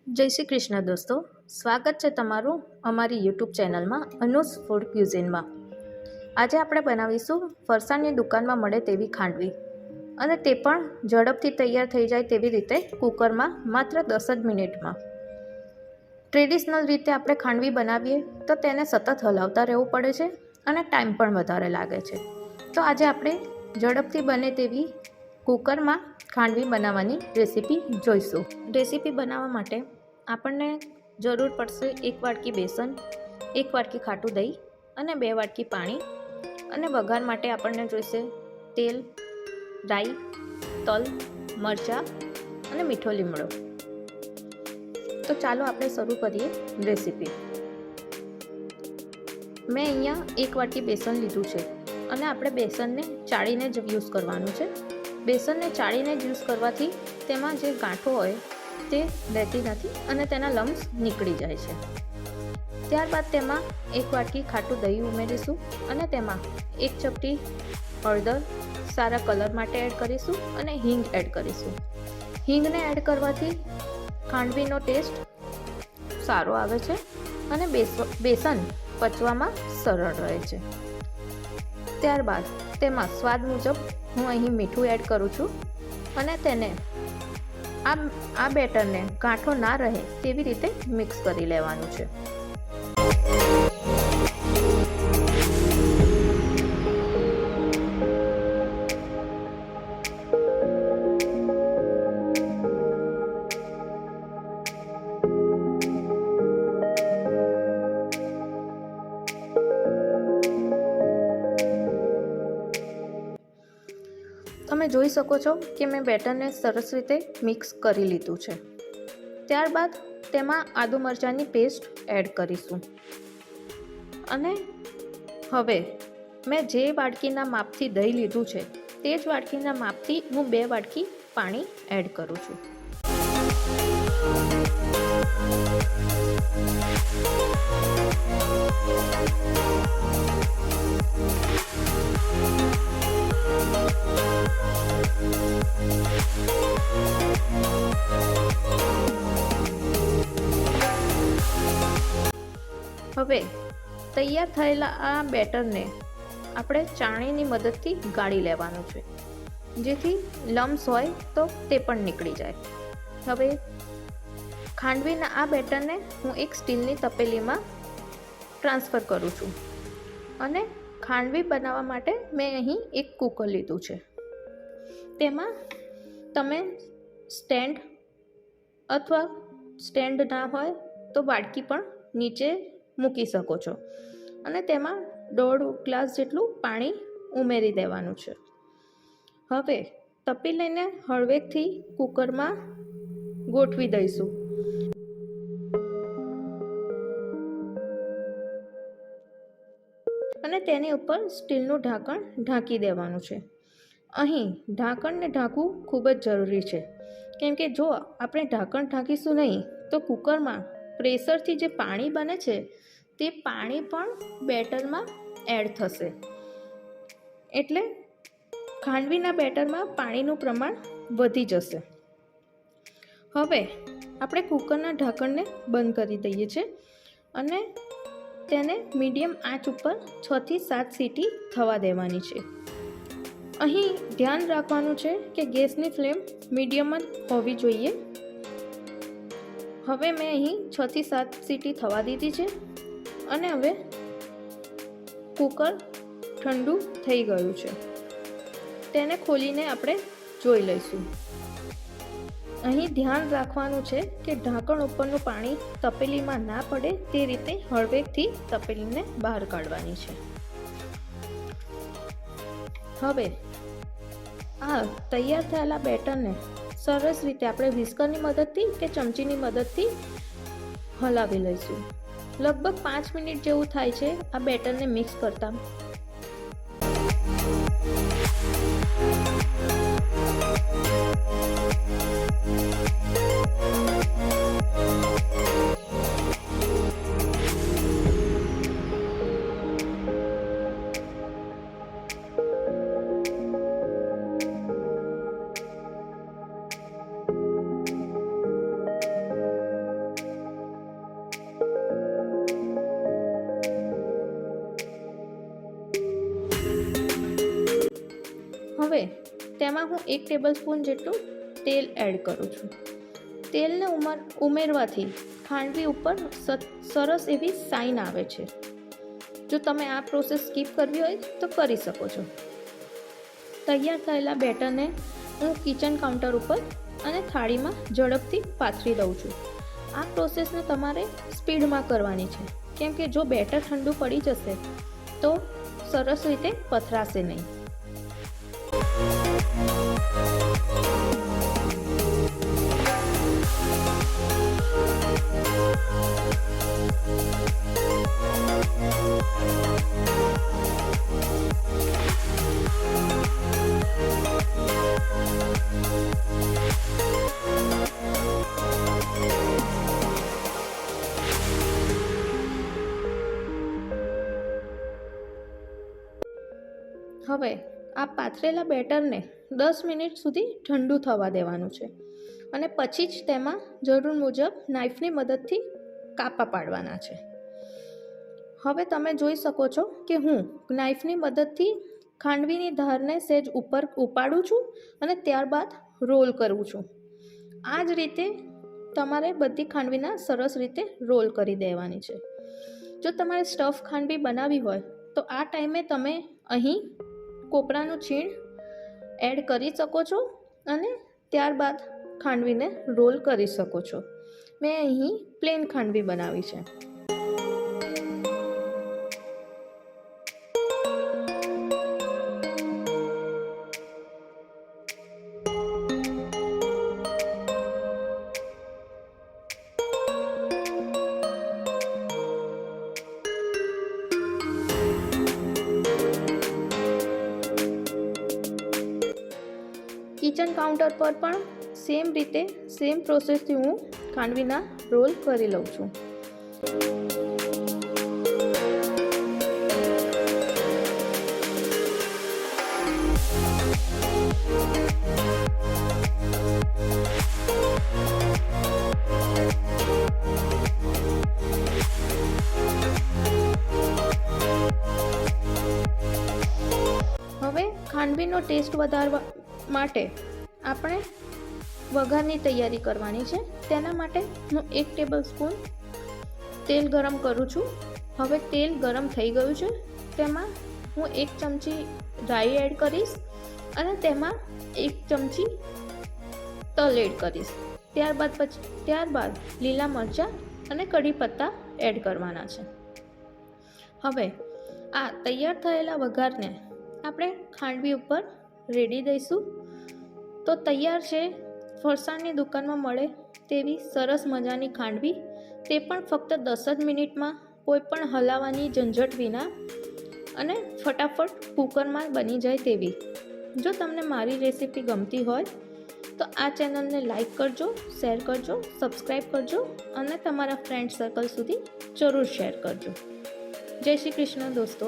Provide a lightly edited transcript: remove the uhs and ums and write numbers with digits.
જય શ્રી કૃષ્ણ દોસ્તો, સ્વાગત છે તમારું અમારી યુટ્યુબ ચેનલમાં અનુસ ફૂડ ક્યુઝિનમાં। આજે આપણે બનાવીશું ફરસાણની દુકાનમાં મળે તેવી ખાંડવી, અને તે પણ ઝડપથી તૈયાર થઈ જાય તેવી રીતે કુકરમાં માત્ર 10 જ મિનિટમાં। ટ્રેડિશનલ રીતે આપણે ખાંડવી બનાવીએ તો તેને સતત હલાવતા રહેવું પડે છે અને ટાઈમ પણ વધારે લાગે છે। તો આજે આપણે ઝડપથી બને તેવી કુકરમાં ખાંડવી બનાવવાની રેસીપી જોઈશું। રેસીપી બનાવવા માટે આપણને જરૂર પડશે 1 વાટકી બેસન, 1 વાટકી ખાટું દહીં અને 2 વાટકી પાણી, અને વઘાર માટે આપણને જોઈશે તેલ, રાઈ, તલ, મરચાં અને મીઠો લીમડો। તો ચાલો આપણે શરૂ કરીએ રેસીપી। મેં અહીંયા 1 વાટકી બેસન લીધું છે અને આપણે બેસનને ચાળીને જ યુઝ કરવાનું છે। બેસનને ચાળીને જ યુઝ કરવાથી તેમાં જે ગાંઠો હોય તે રહેતી નથી અને તેના લમ્સ નીકળી જાય છે। ત્યારબાદ તેમાં 1 વાટકી ખાટું દહીં ઉમેરીશું અને તેમાં 1 ચપટી હળદર સારા કલર માટે એડ કરીશું અને હિંગ એડ કરીશું। હિંગને એડ કરવાથી ખાંડવીનો ટેસ્ટ સારો આવે છે અને બેસન પચવામાં સરળ રહે છે। ત્યારબાદ તેમાં સ્વાદ મુજબ હું અહીં મીઠું એડ કરું છું અને તેને આ બેટરને ગાંઠો ના રહે તેવી રીતે મિક્સ કરી લેવાનું છે। તમે જોઈ શકો છો કે મેં બેટરને સરસ રીતે મિક્સ કરી લીધું છે। ત્યારબાદ તેમાં આદુ મરચાંની પેસ્ટ એડ કરીશું અને હવે મેં જે વાટકીના માપથી દહીં લીધું છે તે જ વાટકીના માપથી હું 2 વાટકી પાણી એડ કરું છું। હવે તૈયાર થયેલા આ બેટરને આપણે ચાળણીની મદદથી ગાળી લેવાનું છે, જેથી લમ્સ હોય તો તે પણ નીકળી જાય। હવે ખાંડવીના આ બેટરને હું એક સ્ટીલની તપેલીમાં ટ્રાન્સફર કરું છું અને ખાંડવી બનાવવા માટે મેં અહીં એક કુકર લીધું છે। તેમાં તમે સ્ટેન્ડ અથવા સ્ટેન્ડ ના હોય તો વાડકી પણ નીચે મૂકી શકો છો અને તેમાં 1.5 ગ્લાસ જેટલું પાણી ઉમેરી દેવાનું છે। હવે તપેલીને હળવેકથી કુકરમાં ગોઠવી દઈશું અને તેની ઉપર સ્ટીલનું ઢાંકણ ઢાંકી દેવાનું છે। અહીં ઢાંકણને ઢાંકવું ખૂબ જ જરૂરી છે, કેમ કે જો આપણે ઢાંકણ ઢાંકીશું નહીં તો કુકરમાં પ્રેશરથી જે પાણી બને છે તે પાણી પણ બેટરમાં એડ થશે, એટલે ખાંડવીના બેટરમાં પાણીનું પ્રમાણ વધી જશે। હવે આપણે કુકરના ઢાંકણને બંધ કરી દઈએ છીએ અને તેને મીડિયમ આંચ ઉપર 6 થી 7 સીટી થવા દેવાની છે। અહીં ધ્યાન રાખવાનું છે કે ગેસની ફ્લેમ મીડિયમ જ હોવી જોઈએ। હવે મેં અહીં 6 થી 7 સીટી થવા દીધી છે અને હવે કુકર ઠંડુ થઈ ગયું છે। તેને ખોલીને આપણે જોઈ લઈશું। અહીં ધ્યાન રાખવાનું છે કે ઢાંકણ ઉપરનું પાણી તપેલીમાં ના પડે તે રીતે હળવેકથી તપેલીને બહાર કાઢવાની છે। હવે આ તૈયાર થયેલા બેટરને સરસ રીતે આપણે વિસ્કરની મદદથી કે ચમચીની મદદથી હલાવી લઈશું। લગભગ 5 મિનિટ જેવું થાય છે આ બેટરને મિક્સ કરતા। હવે તેમાં હું 1 ટેબલસ્પૂન જેટલું તેલ એડ કરું છું. તેલને ઉમેરવાથી ખાંડવી ઉપર સરસ એવી શાઇન આવે છે. જો તમે આ પ્રોસેસ સ્કીપ કરવી હોય તો કરી શકો છો. તૈયાર થયેલા બેટરને હું કિચન કાઉન્ટર ઉપર અને થાળીમાં ઝડપથી પાથરી દઉં છું. આ પ્રોસેસને તમારે સ્પીડમાં કરવાની છે, કેમ કે જો બેટર ઠંડુ પડી જશે તો સરસ રીતે પથરાશે નહીં. હવે આ પાથરેલા બેટરને 10 મિનિટ સુધી ઠંડુ થવા દેવાનું છે અને પછી જ તેમાં જરૂર મુજબ નાઈફની મદદથી કાપા પાડવાના છે. હવે તમે જોઈ શકો છો કે હું નાઈફની મદદથી ખાંડવીની ધારને સહેજ ઉપર ઉપાડું છું અને ત્યારબાદ રોલ કરું છું. આ જ રીતે તમારે બધી ખાંડવીના સરસ રીતે રોલ કરી દેવાની છે. જો તમારે સ્ટફ ખાંડવી બનાવવી હોય તો આ ટાઈમે તમે અહીં કોપરાનું છીણ એડ કરી શકો છો અને ત્યારબાદ ખાંડવીને રોલ કરી શકો છો. મેં અહીં પ્લેન ખાંડવી બનાવી છે. કિચન કાઉન્ટર પર પણ સેમ રીતે સેમ પ્રોસેસથી હું ખાંડવીના રોલ કરી લઉં છું. હવે ખાંડવીનો ટેસ્ટ વધારવા માટે આપણે વઘારની તૈયારી કરવાની છે. તેના માટે હું 1 ટેબલસ્પૂન તેલ ગરમ કરું છું. હવે તેલ ગરમ થઈ ગયું છે. તેમાં હું 1 ચમચી રાઈ એડ કરીશ અને તેમાં 1 ચમચી તલ એડ કરીશ. ત્યારબાદ લીલા મરચાં અને કઢી પત્તા એડ કરવાના છે. હવે આ તૈયાર થયેલા વઘારને આપણે ખાંડવી ઉપર રેડી દઈશું. તો તૈયાર છે ફરસાણની દુકાનમાં મળે તેવી સરસ મજાની ખાંડવી, તે પણ ફક્ત 10 જ મિનિટમાં કોઈ પણ હલાવવાની ઝંઝટ વિના અને ફટાફટ કુકરમાં બની જાય તેવી. જો તમને મારી રેસીપી ગમતી હોય તો આ ચેનલને લાઈક કરજો, શેર કરજો, સબસ્ક્રાઈબ કરજો અને તમારા ફ્રેન્ડ સર્કલ સુધી જરૂર શેર કરજો. જય શ્રી કૃષ્ણ દોસ્તો.